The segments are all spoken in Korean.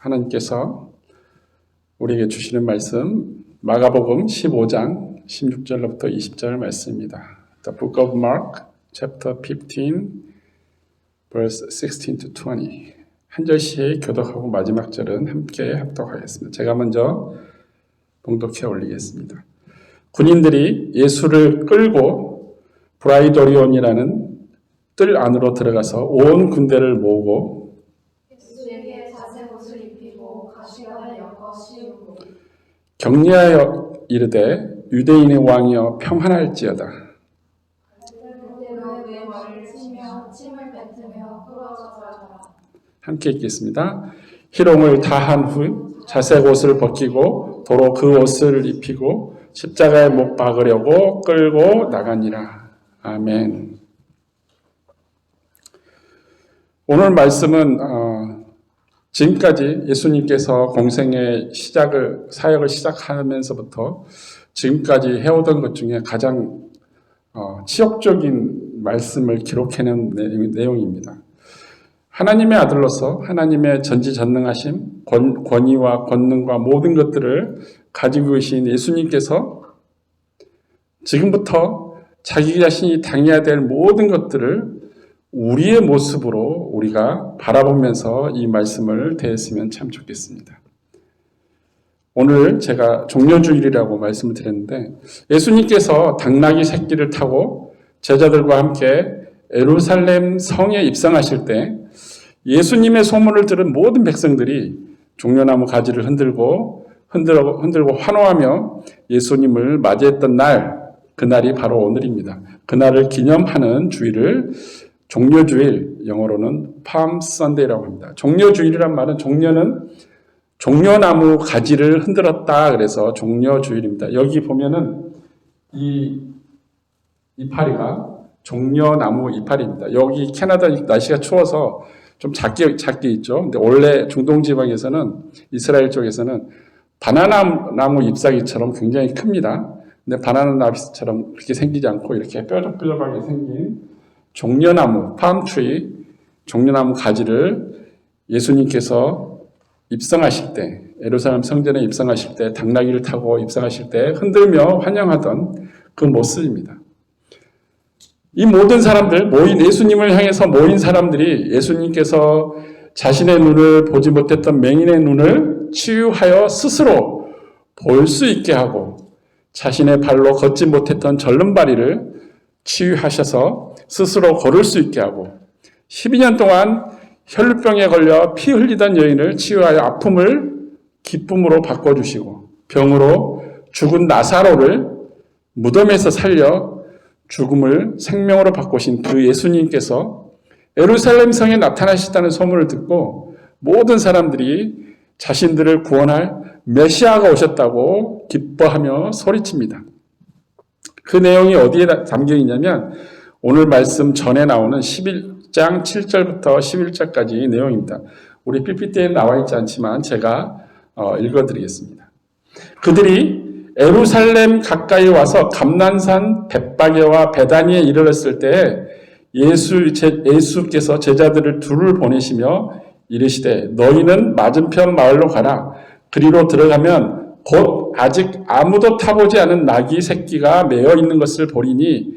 하나님께서 우리에게 주시는 말씀 마가복음 15장 16절부터 20절 말씀입니다. The Book of Mark, chapter 15, verse 16 to 20. 한 절씩 교독하고 마지막 절은 함께 합독하겠습니다. 제가 먼저 봉독해 올리겠습니다. 군인들이 예수를 끌고 브라이도리온이라는 뜰 안으로 들어가서 온 군대를 모으고 예수에게 자색옷을 입히고 가시관을 엮어 씌우고 격려하여 이르되 유대인의 왕이여 평안할지어다. 그대로 내 말을 치며 침을 뱉으며 부러져라. 함께 읽겠습니다. 희롱을 다한 후 자색옷을 벗기고 도로 그 옷을 입히고 십자가에 못 박으려고 끌고 나가니라. 아멘. 오늘 말씀은 지금까지 예수님께서 공생의 사역을 시작하면서부터 지금까지 해오던 것 중에 가장 치욕적인 말씀을 기록해낸 내용입니다. 하나님의 아들로서 하나님의 전지전능하심, 권위와 권능과 모든 것들을 가지고 계신 예수님께서 지금부터 자기 자신이 당해야 될 모든 것들을 우리의 모습으로 우리가 바라보면서 이 말씀을 대했으면 참 좋겠습니다. 오늘 제가 종려주일이라고 말씀을 드렸는데 예수님께서 당나귀 새끼를 타고 제자들과 함께 예루살렘 성에 입성하실 때 예수님의 소문을 들은 모든 백성들이 종려나무 가지를 흔들고 환호하며 예수님을 맞이했던 날, 그날이 바로 오늘입니다. 그날을 기념하는 주일을 종려주일, 영어로는 Palm Sunday라고 합니다. 종려주일이란 말은 종려는 종려나무 가지를 흔들었다 그래서 종려주일입니다. 여기 보면은 이 이파리가 종려나무 이파리입니다. 여기 캐나다 날씨가 추워서 좀 작게 있죠. 근데 원래 중동 지방에서는 이스라엘 쪽에서는 바나나 나무 잎사귀처럼 굉장히 큽니다. 근데 바나나 나무처럼 그렇게 생기지 않고 이렇게 뾰족뾰족하게 생긴 종려나무, 팜트리, 종려나무 가지를 예수님께서 입성하실 때, 예루살렘 성전에 입성하실 때, 당나귀를 타고 입성하실 때 흔들며 환영하던 그 모습입니다. 이 모든 사람들, 예수님을 향해서 모인 사람들이 예수님께서 자신의 눈을 보지 못했던 맹인의 눈을 치유하여 스스로 볼 수 있게 하고 자신의 발로 걷지 못했던 절름발이를 치유하셔서 스스로 걸을 수 있게 하고 12년 동안 혈루병에 걸려 피 흘리던 여인을 치유하여 아픔을 기쁨으로 바꿔주시고 병으로 죽은 나사로를 무덤에서 살려 죽음을 생명으로 바꾸신 그 예수님께서 예루살렘 성에 나타나시다는 소문을 듣고 모든 사람들이 자신들을 구원할 메시아가 오셨다고 기뻐하며 소리칩니다. 그 내용이 어디에 담겨 있냐면 오늘 말씀 전에 나오는 11장 7절부터 11절까지 내용입니다. 우리 PPT에 나와 있지 않지만 제가 읽어드리겠습니다. 그들이 예루살렘 가까이 와서 감난산 벳바게와 베다니에 이르렀을 때 예수께서 제자들을 둘을 보내시며 이르시되 너희는 맞은편 마을로 가라. 그리로 들어가면 곧 아직 아무도 타보지 않은 나귀 새끼가 매어 있는 것을 보리니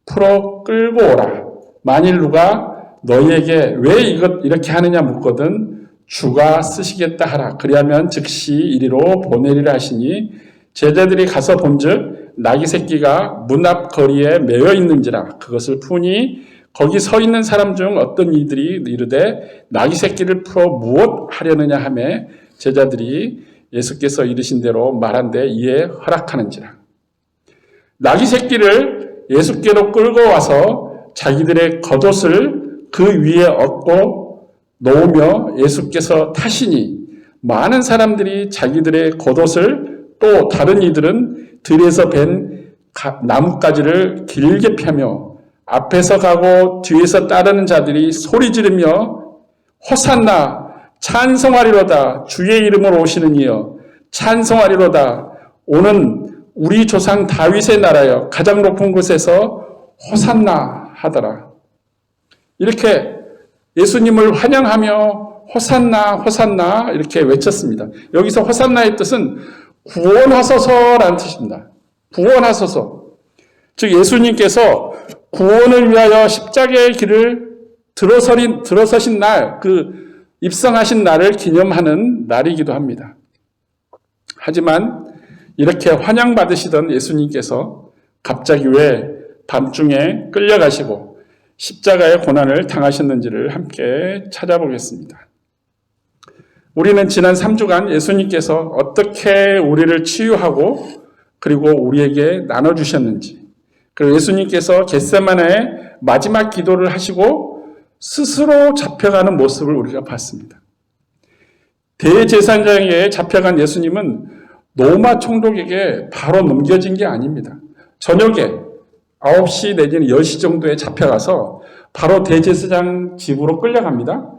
풀어 끌고 오라. 만일 누가 너희에게 왜 이렇게 하느냐 묻거든 주가 쓰시겠다 하라. 그리하면 즉시 이리로 보내리라 하시니 제자들이 가서 본즉 나귀 새끼가 문 앞 거리에 매어 있는지라. 그것을 푸니 거기 서 있는 사람 중 어떤 이들이 이르되 나귀 새끼를 풀어 무엇 하려느냐 하매 제자들이 예수께서 이르신 대로 말한데 이에 허락하는지라. 나귀 새끼를 예수께로 끌고 와서 자기들의 겉옷을 그 위에 얹고 놓으며 예수께서 타시니 많은 사람들이 자기들의 겉옷을 또 다른 이들은 들에서 벤 나뭇가지를 길게 펴며 앞에서 가고 뒤에서 따르는 자들이 소리 지르며 호산나 찬송하리로다 주의 이름으로 오시는 이여 찬송하리로다 오는 우리 조상 다윗의 나라여 가장 높은 곳에서 호산나 하더라. 이렇게 예수님을 환영하며 호산나 호산나 이렇게 외쳤습니다. 여기서 호산나의 뜻은 구원하소서라는 뜻입니다. 구원하소서. 즉 예수님께서 구원을 위하여 십자가의 길을 들어서신 날, 그 입성하신 날을 기념하는 날이기도 합니다. 하지만 이렇게 환영받으시던 예수님께서 갑자기 왜 밤중에 끌려가시고 십자가의 고난을 당하셨는지를 함께 찾아보겠습니다. 우리는 지난 3주간 예수님께서 어떻게 우리를 치유하고 그리고 우리에게 나눠주셨는지, 그리고 예수님께서 겟세마네의 마지막 기도를 하시고 스스로 잡혀가는 모습을 우리가 봤습니다. 대제사장에게 잡혀간 예수님은 로마 총독에게 바로 넘겨진 게 아닙니다. 저녁에 9시 내지는 10시 정도에 잡혀가서 바로 대제사장 집으로 끌려갑니다.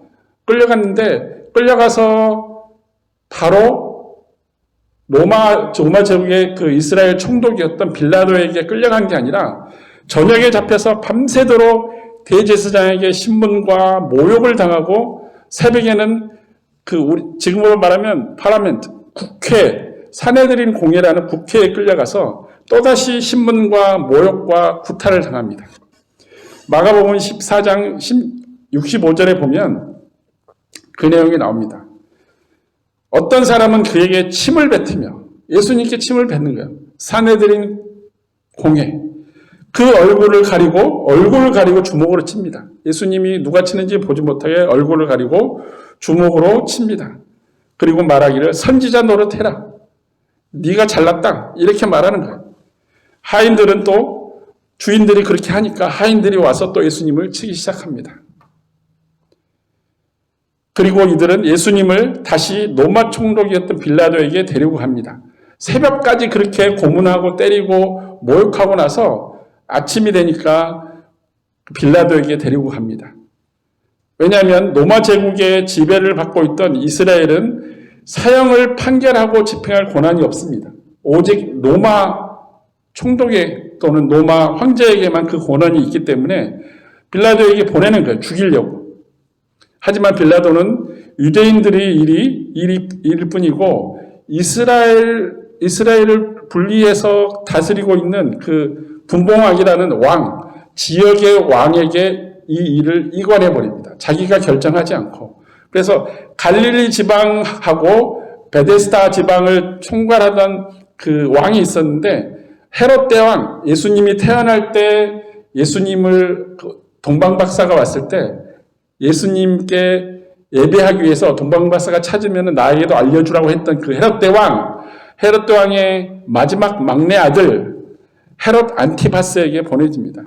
끌려가서 바로 로마 제국의 그 이스라엘 총독이었던 빌라도에게 끌려간 게 아니라 저녁에 잡혀서 밤새도록 대제사장에게 신문과 모욕을 당하고 새벽에는 지금으로 말하면 파라멘트, 국회, 사내들인 공회라는 국회에 끌려가서 또다시 신문과 모욕과 구타를 당합니다. 마가복음 14장 65절에 보면 그 내용이 나옵니다. 어떤 사람은 그에게 침을 뱉으며 예수님께 침을 뱉는 거예요. 사내들인 공회. 그 얼굴을 가리고 주먹으로 칩니다. 예수님이 누가 치는지 보지 못하게 얼굴을 가리고 주먹으로 칩니다. 그리고 말하기를 선지자 노릇해라. 네가 잘났다. 이렇게 말하는 거예요. 하인들은 또 주인들이 그렇게 하니까 하인들이 와서 또 예수님을 치기 시작합니다. 그리고 이들은 예수님을 다시 로마 총독이었던 빌라도에게 데리고 갑니다. 새벽까지 그렇게 고문하고 때리고 모욕하고 나서 아침이 되니까 빌라도에게 데리고 갑니다. 왜냐하면 로마 제국의 지배를 받고 있던 이스라엘은 사형을 판결하고 집행할 권한이 없습니다. 오직 로마 총독에 또는 로마 황제에게만 그 권한이 있기 때문에 빌라도에게 보내는 거예요. 죽이려고. 하지만 빌라도는 유대인들이 일일 뿐이고 이스라엘을 분리해서 다스리고 있는 그 분봉왕이라는 지역의 왕에게 이 일을 이관해 버립니다. 자기가 결정하지 않고. 그래서 갈릴리 지방하고 베데스다 지방을 총괄하던 그 왕이 있었는데 헤롯 대왕, 예수님이 태어날 때 예수님을 동방박사가 왔을 때 예수님께 예배하기 위해서 동방박사가 찾으면 나에게도 알려주라고 했던 그 헤롯 대왕의 마지막 막내 아들 헤롯 안티파스에게 보내집니다.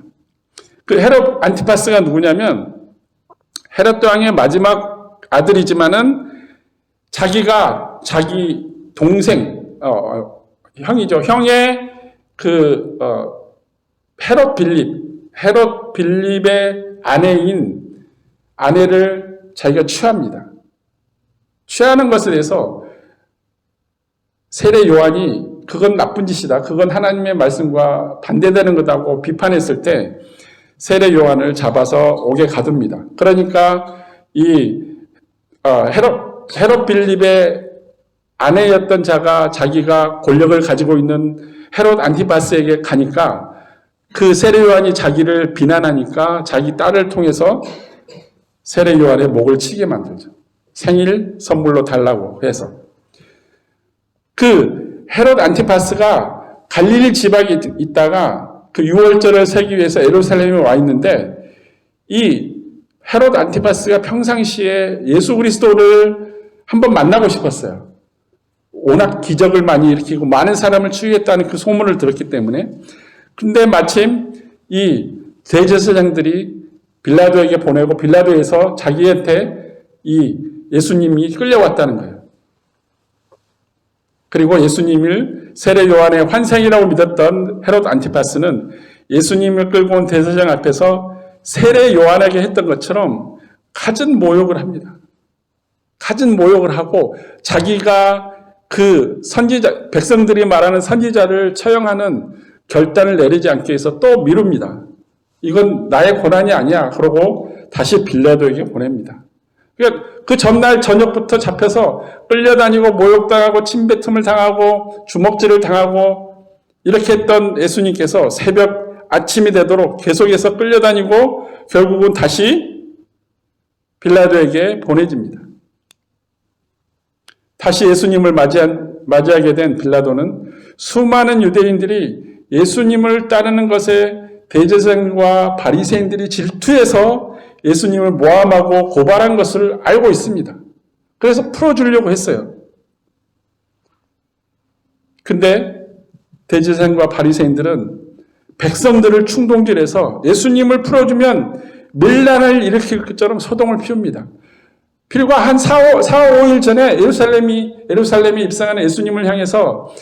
그 헤롯 안티파스가 누구냐면 헤롯 대왕의 마지막 아들이지만은 자기가 자기 동생 형이죠. 형의 헤롯 빌립의 아내를 자기가 취합니다. 취하는 것에 대해서 세례 요한이 그건 나쁜 짓이다. 그건 하나님의 말씀과 반대되는 거다고 비판했을 때 세례 요한을 잡아서 옥에 가둡니다. 그러니까 헤롯 빌립의 아내였던 자가 자기가 권력을 가지고 있는 헤롯 안티파스에게 가니까 그 세례 요한이 자기를 비난하니까 자기 딸을 통해서 세례 요한의 목을 치게 만들죠. 생일 선물로 달라고 해서. 그 헤롯 안티파스가 갈릴리 지방에 있다가 그 유월절을 세기 위해서 예루살렘에 와 있는데 이 헤롯 안티파스가 평상시에 예수 그리스도를 한번 만나고 싶었어요. 워낙 기적을 많이 일으키고 많은 사람을 치유했다는 그 소문을 들었기 때문에. 근데 마침 이 대제사장들이 빌라도에게 보내고 빌라도에서 자기한테 이 예수님이 끌려왔다는 거예요. 그리고 예수님을 세례 요한의 환생이라고 믿었던 헤롯 안티파스는 예수님을 끌고 온 대제사장 앞에서 세례 요한에게 했던 것처럼 갖은 모욕을 합니다. 갖은 모욕을 하고 자기가 그 선지자, 백성들이 말하는 선지자를 처형하는 결단을 내리지 않기 위해서 또 미룹니다. 이건 나의 고난이 아니야. 그러고 다시 빌라도에게 보냅니다. 그러니까 그 전날 저녁부터 잡혀서 끌려다니고 모욕당하고 침뱉음을 당하고 주먹질을 당하고 이렇게 했던 예수님께서 새벽 아침이 되도록 계속해서 끌려다니고 결국은 다시 빌라도에게 보내집니다. 다시 예수님을 맞이하게 된 빌라도는 수많은 유대인들이 예수님을 따르는 것에 대제사장과 바리새인들이 질투해서 예수님을 모함하고 고발한 것을 알고 있습니다. 그래서 풀어주려고 했어요. 근데 대제사장과 바리새인들은 백성들을 충동질해서 예수님을 풀어주면 밀란을 일으킬 것처럼 소동을 피웁니다. 불과 한 4, 5일 전에 예루살렘에 입성하는 예수님을 향해서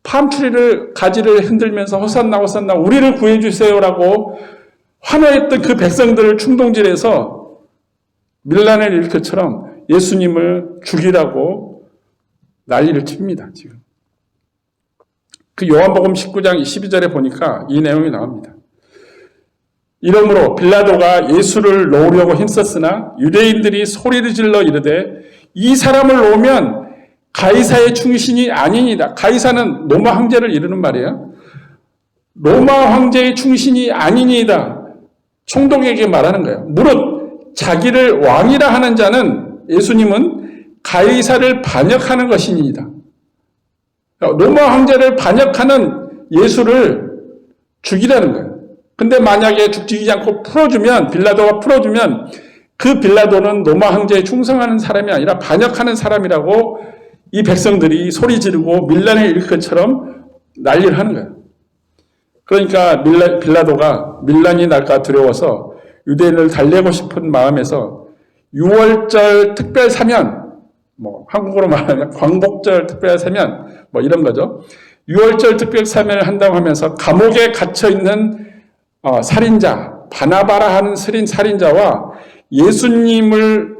팜트리를 가지를 흔들면서 호산나 호산나 우리를 구해주세요라고 환호했던 그 백성들을 충동질해서 밀란을 일으킬 것처럼 예수님을 죽이라고 난리를 칩니다. 지금 그 요한복음 19장 12절에 보니까 이 내용이 나옵니다. 이러므로 빌라도가 예수를 놓으려고 힘썼으나 유대인들이 소리를 질러 이르되 이 사람을 놓으면 가이사의 충신이 아니니이다. 가이사는 로마 황제를 이르는 말이에요. 로마 황제의 충신이 아니니이다. 총독에게 말하는 거예요. 무릇 자기를 왕이라 하는 자는 예수님은 가이사를 반역하는 것이니이다. 로마 황제를 반역하는 예수를 죽이라는 거예요. 근데 만약에 죽이지 않고 풀어주면, 빌라도가 풀어주면 그 빌라도는 로마 황제에 충성하는 사람이 아니라 반역하는 사람이라고 이 백성들이 소리 지르고 밀란을 일으킬 것처럼 난리를 하는 거예요. 그러니까 빌라도가 밀란이 날까 두려워서 유대인을 달래고 싶은 마음에서 6월절 특별 사면, 한국어로 말하면 광복절 특별 사면, 이런 거죠. 6월절 특별 사면을 한다고 하면서 감옥에 갇혀 있는 살인자, 바나바라 하는 살인자와 예수님을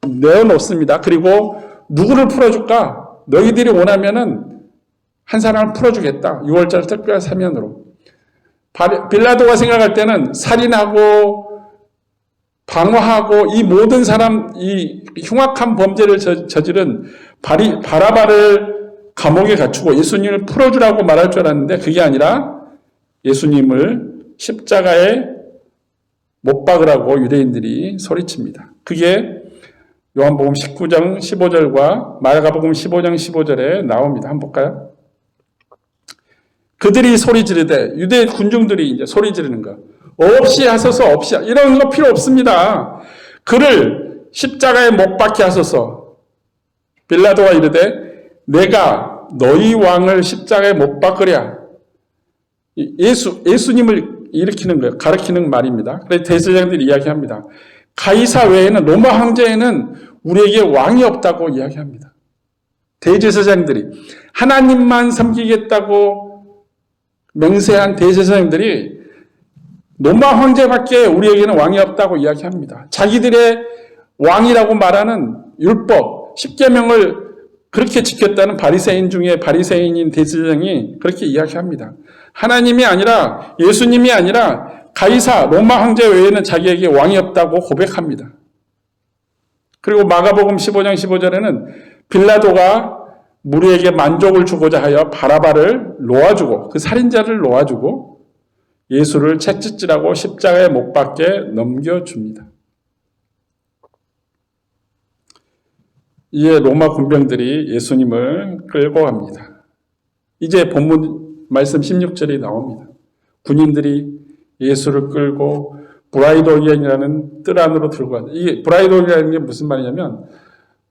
내어놓습니다. 그리고 누구를 풀어줄까? 너희들이 원하면은 한 사람을 풀어주겠다. 6월절 특별 사면으로. 빌라도가 생각할 때는 살인하고 방화하고 이 모든 사람, 이 흉악한 범죄를 저지른 바라바를 감옥에 갇히고 예수님을 풀어주라고 말할 줄 알았는데 그게 아니라 예수님을 십자가에 못 박으라고 유대인들이 소리칩니다. 그게 요한복음 19장 15절과 마가복음 15장 15절에 나옵니다. 한번 볼까요? 그들이 소리 지르되 유대 군중들이 이제 소리 지르는 거. 없이 하소서 없이 이런 거 필요 없습니다. 그를 십자가에 못 박게 하소서. 빌라도가 이르되 내가 너희 왕을 십자가에 못 박으랴. 예수님을 일으키는 거예요. 가르치는 말입니다. 그래서 대제사장들이 이야기합니다. 가이사 외에는 로마 황제에는 우리에게 왕이 없다고 이야기합니다. 대제사장들이 하나님만 섬기겠다고 맹세한 대제사장들이 로마 황제밖에 우리에게는 왕이 없다고 이야기합니다. 자기들의 왕이라고 말하는 율법, 십계명을 그렇게 지켰다는 바리새인 중에 바리새인인 대제사장이 그렇게 이야기합니다. 하나님이 아니라 예수님이 아니라 가이사 로마 황제 외에는 자기에게 왕이 없다고 고백합니다. 그리고 마가복음 15장 15절에는 빌라도가 무리에게 만족을 주고자 하여 바라바를 놓아주고 그 살인자를 놓아주고 예수를 채찍질하고 십자가에 못 박게 넘겨줍니다. 이에 로마 군병들이 예수님을 끌고 갑니다. 이제 본문 말씀 16절이 나옵니다. 군인들이 예수를 끌고 브라이돌리안이라는 뜰 안으로 들고 간다. 이게 브라이돌리안이 게 무슨 말이냐면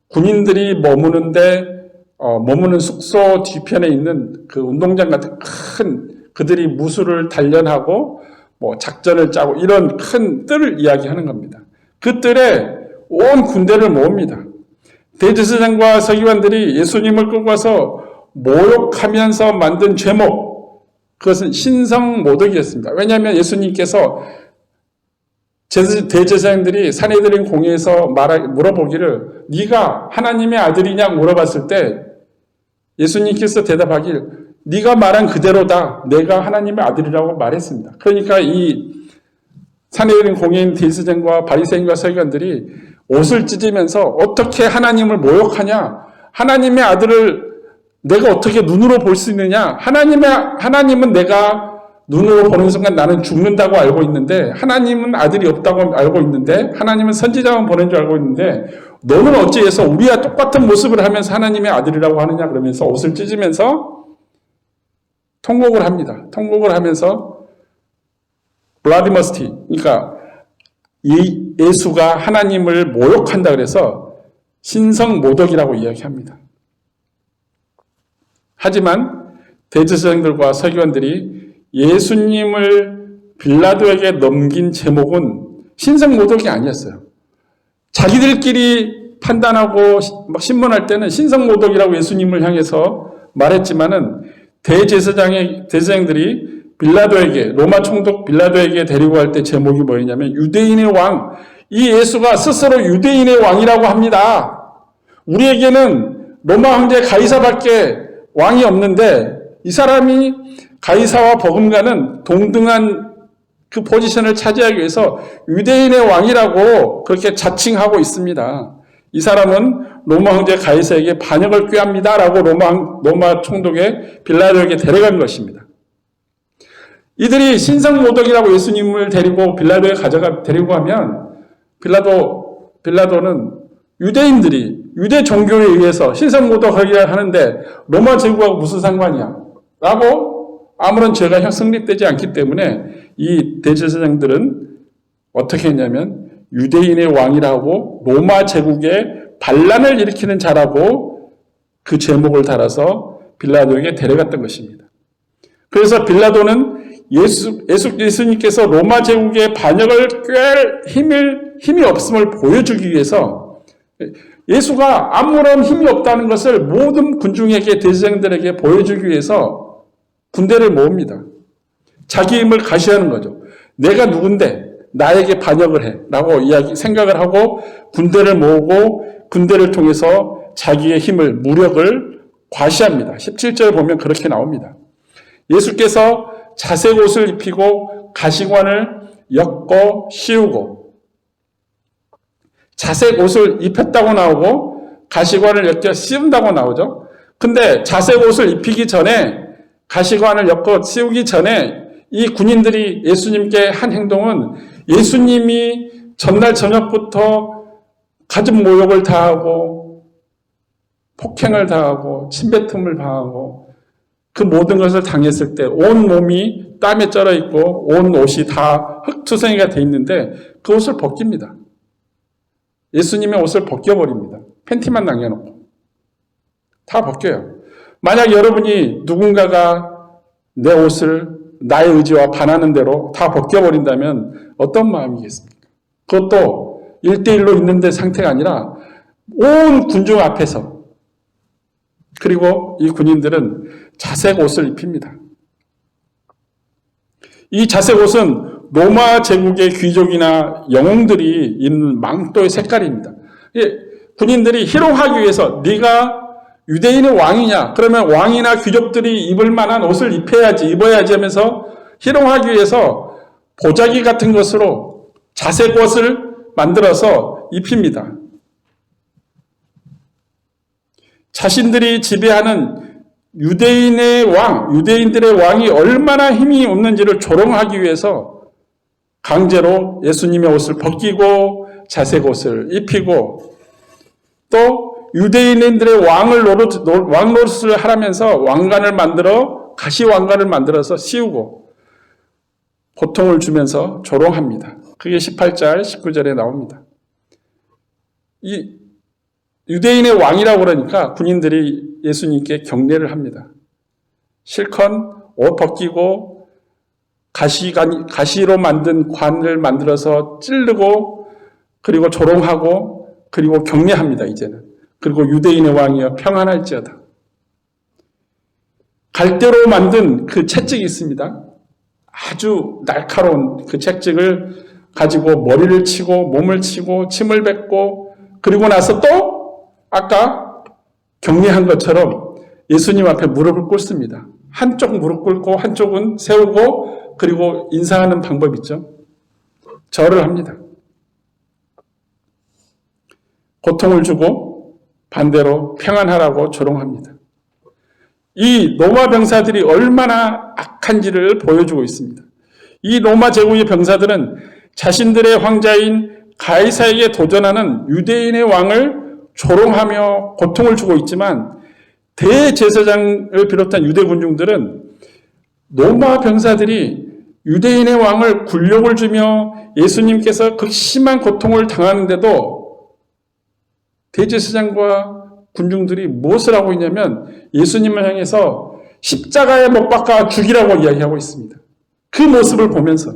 군인들이 머무는 숙소 뒤편에 있는 그 운동장 같은 큰 그들이 무술을 단련하고 작전을 짜고 이런 큰 뜰을 이야기하는 겁니다. 그 뜰에 온 군대를 모읍니다. 대제사장과 서기관들이 예수님을 끌고 와서 모욕하면서 만든 죄목, 그것은 신성모독이었습니다. 왜냐하면 예수님께서 대제사장들이 산헤드린 공회에서 물어보기를 네가 하나님의 아들이냐고 물어봤을 때 예수님께서 대답하길 네가 말한 그대로다. 내가 하나님의 아들이라고 말했습니다. 그러니까 이 산헤드린 공회인 대제사장과 바리새인과 서기관들이 옷을 찢으면서 어떻게 하나님을 모욕하냐? 하나님의 아들을 내가 어떻게 눈으로 볼 수 있느냐? 하나님은 내가 눈으로 보는 순간 나는 죽는다고 알고 있는데, 하나님은 아들이 없다고 알고 있는데, 하나님은 선지자만 보낸 줄 알고 있는데, 너는 어찌해서 우리와 똑같은 모습을 하면서 하나님의 아들이라고 하느냐? 그러면서 옷을 찢으면서 통곡을 합니다. 통곡을 하면서 블라디머스티, 그러니까 이 예수가 하나님을 모욕한다 그래서 신성모독이라고 이야기합니다. 하지만 대제사장들과 서기관들이 예수님을 빌라도에게 넘긴 제목은 신성모독이 아니었어요. 자기들끼리 판단하고 막 신문할 때는 신성모독이라고 예수님을 향해서 말했지만은 대제사장들이 빌라도에게, 로마 총독 빌라도에게 데리고 갈 때 제목이 뭐였냐면 유대인의 왕, 이 예수가 스스로 유대인의 왕이라고 합니다. 우리에게는 로마 황제 가이사밖에 왕이 없는데 이 사람이 가이사와 버금가는 동등한 그 포지션을 차지하기 위해서 유대인의 왕이라고 그렇게 자칭하고 있습니다. 이 사람은 로마 황제 가이사에게 반역을 꾀합니다라고 로마 총독의 빌라도에게 데려간 것입니다. 이들이 신성모독이라고 예수님을 데리고 빌라도에 데리고 가면 빌라도는 유대인들이 유대 종교에 의해서 신성모독하기를 하는데 로마 제국하고 무슨 상관이야? 라고 아무런 죄가 성립되지 않기 때문에 이 대제사장들은 어떻게 했냐면 유대인의 왕이라고 로마 제국에 반란을 일으키는 자라고 그 제목을 달아서 빌라도에게 데려갔던 것입니다. 그래서 빌라도는 예수님께서 로마 제국의 반역을 꾀할 힘이 없음을 보여주기 위해서 예수가 아무런 힘이 없다는 것을 모든 군중에게 대제사장들에게 보여주기 위해서 군대를 모읍니다. 자기 힘을 가시하는 거죠. 내가 누군데 나에게 반역을 해 라고 생각을 하고 군대를 모으고 군대를 통해서 자기의 힘을 무력을 과시합니다. 17절 보면 그렇게 나옵니다. 예수께서 자색 옷을 입히고 가시관을 엮어 씌우고, 자색 옷을 입혔다고 나오고 가시관을 엮어 씌운다고 나오죠. 근데 자색 옷을 입히기 전에, 가시관을 엮어 씌우기 전에 이 군인들이 예수님께 한 행동은 예수님이 전날 저녁부터 가진 모욕을 다하고 폭행을 당하고 침뱉음을 당하고 그 모든 것을 당했을 때 온 몸이 땀에 쩔어 있고 온 옷이 다 흙투성이가 돼 있는데 그 옷을 벗깁니다. 예수님의 옷을 벗겨버립니다. 팬티만 남겨놓고 다 벗겨요. 만약 여러분이 누군가가 내 옷을 나의 의지와 반하는 대로 다 벗겨버린다면 어떤 마음이겠습니까? 그것도 1대1로 있는데 상태가 아니라 온 군중 앞에서. 그리고 이 군인들은 자색 옷을 입힙니다. 이 자색 옷은 로마 제국의 귀족이나 영웅들이 입는 망토의 색깔입니다. 군인들이 희롱하기 위해서 네가 유대인의 왕이냐? 그러면 왕이나 귀족들이 입을 만한 옷을 입어야지 하면서 희롱하기 위해서 보자기 같은 것으로 자색 옷을 만들어서 입힙니다. 자신들이 지배하는 유대인들의 왕이 얼마나 힘이 없는지를 조롱하기 위해서 강제로 예수님의 옷을 벗기고 자색 옷을 입히고 또 유대인들의 왕 노릇을 하라면서 가시 왕관을 만들어서 씌우고 고통을 주면서 조롱합니다. 그게 18절, 19절에 나옵니다. 이 유대인의 왕이라고 그러니까 군인들이 예수님께 경례를 합니다. 실컷 옷 벗기고 가시로 만든 관을 만들어서 찌르고 그리고 조롱하고 그리고 경례합니다. 이제는. 그리고 유대인의 왕이여 평안할지어다. 갈대로 만든 그 채찍이 있습니다. 아주 날카로운 그 채찍을 가지고 머리를 치고 몸을 치고 침을 뱉고 그리고 나서 또 아까 경례한 것처럼 예수님 앞에 무릎을 꿇습니다. 한쪽 무릎 꿇고 한쪽은 세우고 그리고 인사하는 방법 있죠. 절을 합니다. 고통을 주고 반대로 평안하라고 조롱합니다. 이 로마 병사들이 얼마나 악한지를 보여주고 있습니다. 이 로마 제국의 병사들은 자신들의 황자인 가이사에게 도전하는 유대인의 왕을 조롱하며 고통을 주고 있지만 대제사장을 비롯한 유대 군중들은 로마 병사들이 유대인의 왕을 굴욕을 주며 예수님께서 극심한 고통을 당하는데도 대제사장과 군중들이 무엇을 하고 있냐면 예수님을 향해서 십자가에 못 박아 죽이라고 이야기하고 있습니다. 그 모습을 보면서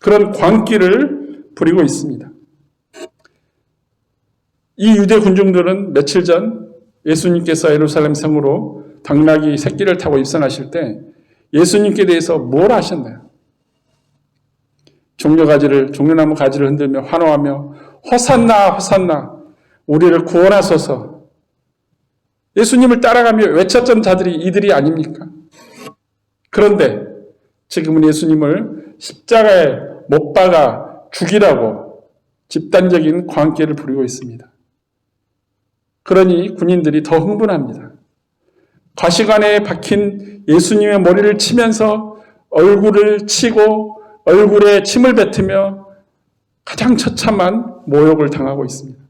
그런 광기를 부리고 있습니다. 이 유대 군중들은 며칠 전 예수님께서 예루살렘 성으로 당나귀 새끼를 타고 입성하실 때 예수님께 대해서 뭘 하셨나요? 종려나무 가지를 흔들며 환호하며 호산나 호산나 우리를 구원하소서. 예수님을 따라가며 외쳤던 자들이 이들이 아닙니까? 그런데 지금은 예수님을 십자가에 못 박아 죽이라고 집단적인 광기를 부리고 있습니다. 그러니 군인들이 더 흥분합니다. 가시관에 박힌 예수님의 머리를 치면서 얼굴을 치고 얼굴에 침을 뱉으며 가장 처참한 모욕을 당하고 있습니다.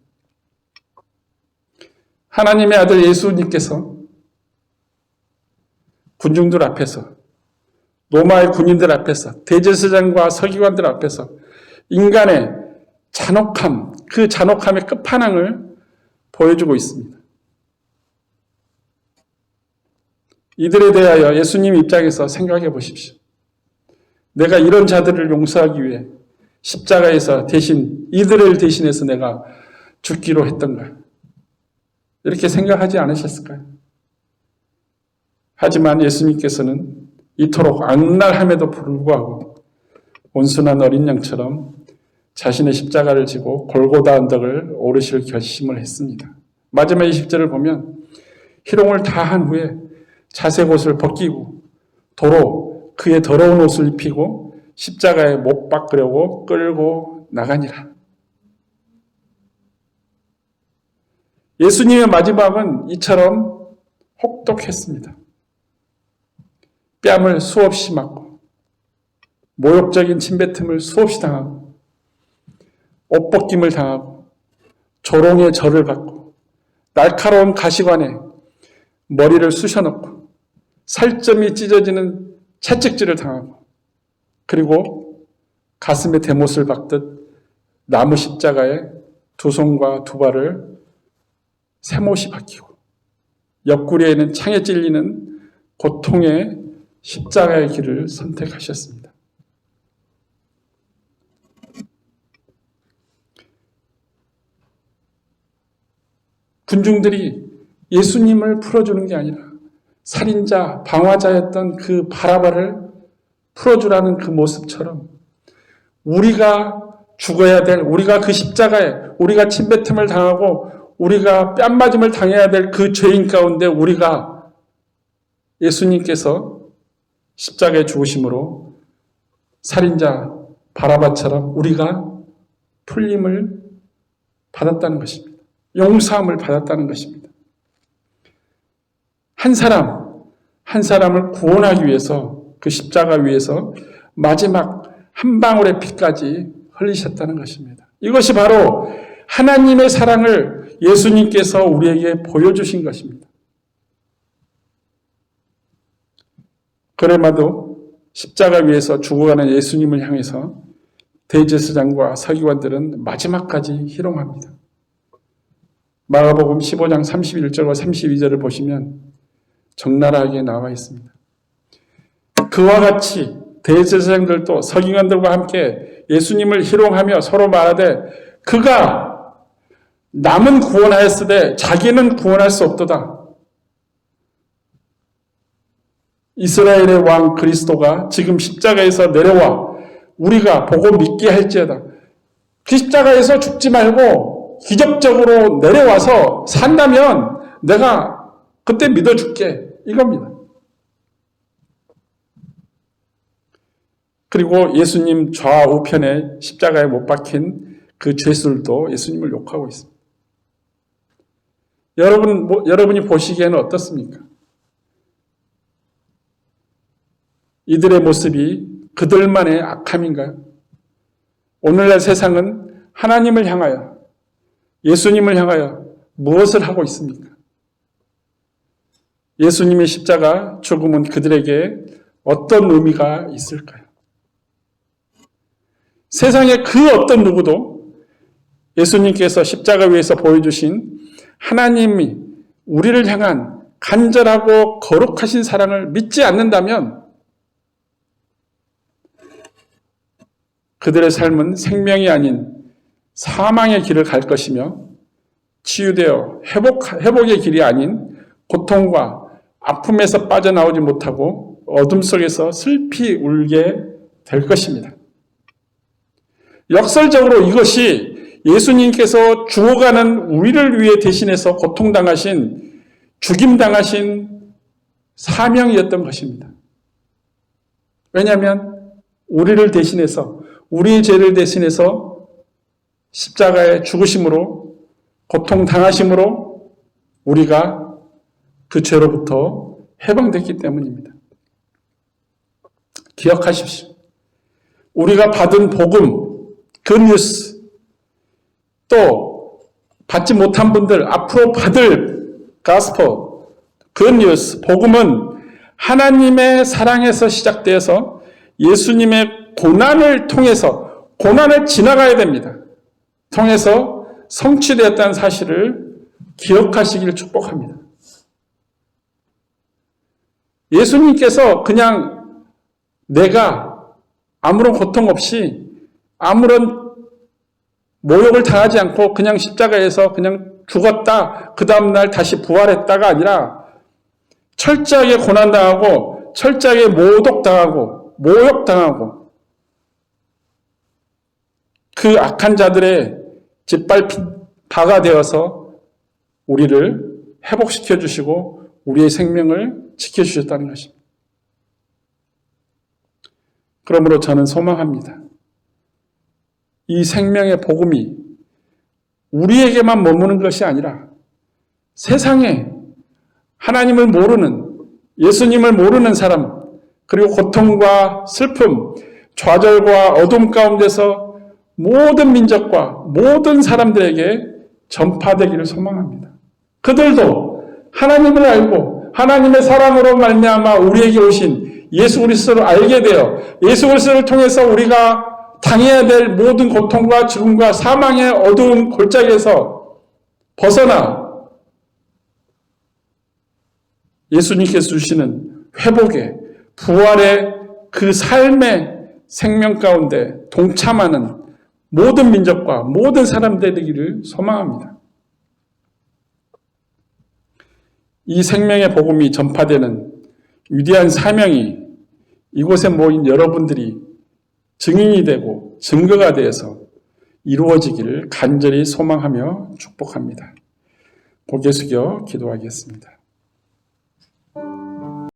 하나님의 아들 예수님께서 군중들 앞에서 로마의 군인들 앞에서 대제사장과 서기관들 앞에서 인간의 잔혹함, 그 잔혹함의 끝판왕을 보여주고 있습니다. 이들에 대하여 예수님 입장에서 생각해 보십시오. 내가 이런 자들을 용서하기 위해 십자가에서 이들을 대신해서 내가 죽기로 했던가? 이렇게 생각하지 않으셨을까요? 하지만 예수님께서는 이토록 악랄함에도 불구하고 온순한 어린 양처럼 자신의 십자가를 지고 골고다 언덕을 오르실 결심을 했습니다. 마지막 20절을 보면 희롱을 다 한 후에 자색 옷을 벗기고 도로 그의 더러운 옷을 입히고 십자가에 못 박으려고 끌고 나가니라. 예수님의 마지막은 이처럼 혹독했습니다. 뺨을 수없이 맞고 모욕적인 침뱉음을 수없이 당하고 옷벗김을 당하고 조롱의 절을 받고 날카로운 가시관에 머리를 쑤셔넣고 살점이 찢어지는 채찍질을 당하고 그리고 가슴에 대못을 박듯 나무 십자가에 두 손과 두 발을 새못이 박히고 옆구리에는 창에 찔리는 고통의 십자가의 길을 선택하셨습니다. 군중들이 예수님을 풀어주는 게 아니라 살인자, 방화자였던 그 바라바를 풀어주라는 그 모습처럼 우리가 죽어야 될, 우리가 그 십자가에 우리가 침뱉음을 당하고 우리가 뺨맞음을 당해야 될 그 죄인 가운데 우리가 예수님께서 십자가에 죽으심으로 살인자 바라바처럼 우리가 풀림을 받았다는 것입니다. 용서함을 받았다는 것입니다. 한 사람을 구원하기 위해서 그 십자가 위에서 마지막 한 방울의 피까지 흘리셨다는 것입니다. 이것이 바로 하나님의 사랑을 예수님께서 우리에게 보여주신 것입니다. 그래마도 십자가 위에서 죽어가는 예수님을 향해서 대제사장과 서기관들은 마지막까지 희롱합니다. 마가복음 15장 31절과 32절을 보시면 적나라하게 나와 있습니다. 그와 같이 대제사장들도 서기관들과 함께 예수님을 희롱하며 서로 말하되 그가 남은 구원하였으되 자기는 구원할 수 없도다. 이스라엘의 왕 그리스도가 지금 십자가에서 내려와 우리가 보고 믿게 할지어다. 그 십자가에서 죽지 말고 기적적으로 내려와서 산다면 내가 그때 믿어줄게. 이겁니다. 그리고 예수님 좌우편에 십자가에 못 박힌 그 죄술도 예수님을 욕하고 있습니다. 여러분이 보시기에는 어떻습니까? 이들의 모습이 그들만의 악함인가요? 오늘날 세상은 하나님을 향하여, 예수님을 향하여 무엇을 하고 있습니까? 예수님의 십자가 죽음은 그들에게 어떤 의미가 있을까요? 세상의 그 어떤 누구도 예수님께서 십자가 위에서 보여주신 하나님이 우리를 향한 간절하고 거룩하신 사랑을 믿지 않는다면 그들의 삶은 생명이 아닌 사망의 길을 갈 것이며 치유되어 회복의 길이 아닌 고통과 아픔에서 빠져나오지 못하고 어둠 속에서 슬피 울게 될 것입니다. 역설적으로 이것이 예수님께서 죽어가는 우리를 위해 대신해서 고통당하신, 죽임당하신 사명이었던 것입니다. 왜냐하면 우리를 대신해서, 우리의 죄를 대신해서 십자가의 죽으심으로, 고통당하심으로 우리가 그 죄로부터 해방됐기 때문입니다. 기억하십시오. 우리가 받은 복음, 그 뉴스, 또 받지 못한 분들 앞으로 받을 가스퍼, 그 뉴스, 복음은 하나님의 사랑에서 시작되어서 예수님의 고난을 통해서, 고난을 지나가야 됩니다. 통해서 성취되었다는 사실을 기억하시기를 축복합니다. 예수님께서 그냥 내가 아무런 고통 없이 아무런 모욕을 당하지 않고 그냥 십자가에서 그냥 죽었다, 그 다음날 다시 부활했다가 아니라 철저하게 고난당하고 철저하게 모독당하고 모욕당하고 그 악한 자들의 짓밟힌 바가 되어서 우리를 회복시켜 주시고 우리의 생명을 지켜주셨다는 것입니다. 그러므로 저는 소망합니다. 이 생명의 복음이 우리에게만 머무는 것이 아니라 세상에 하나님을 모르는, 예수님을 모르는 사람, 그리고 고통과 슬픔, 좌절과 어둠 가운데서 모든 민족과 모든 사람들에게 전파되기를 소망합니다. 그들도 하나님을 알고 하나님의 사랑으로 말미암아 우리에게 오신 예수 그리스도를 알게 되어 예수 그리스도를 통해서 우리가 당해야 될 모든 고통과 죽음과 사망의 어두운 골짜기에서 벗어나 예수님께서 주시는 회복의, 부활의 그 삶의 생명 가운데 동참하는 모든 민족과 모든 사람들 되기를 소망합니다. 이 생명의 복음이 전파되는 위대한 사명이 이곳에 모인 여러분들이 증인이 되고 증거가 되어서 이루어지기를 간절히 소망하며 축복합니다. 고개 숙여 기도하겠습니다.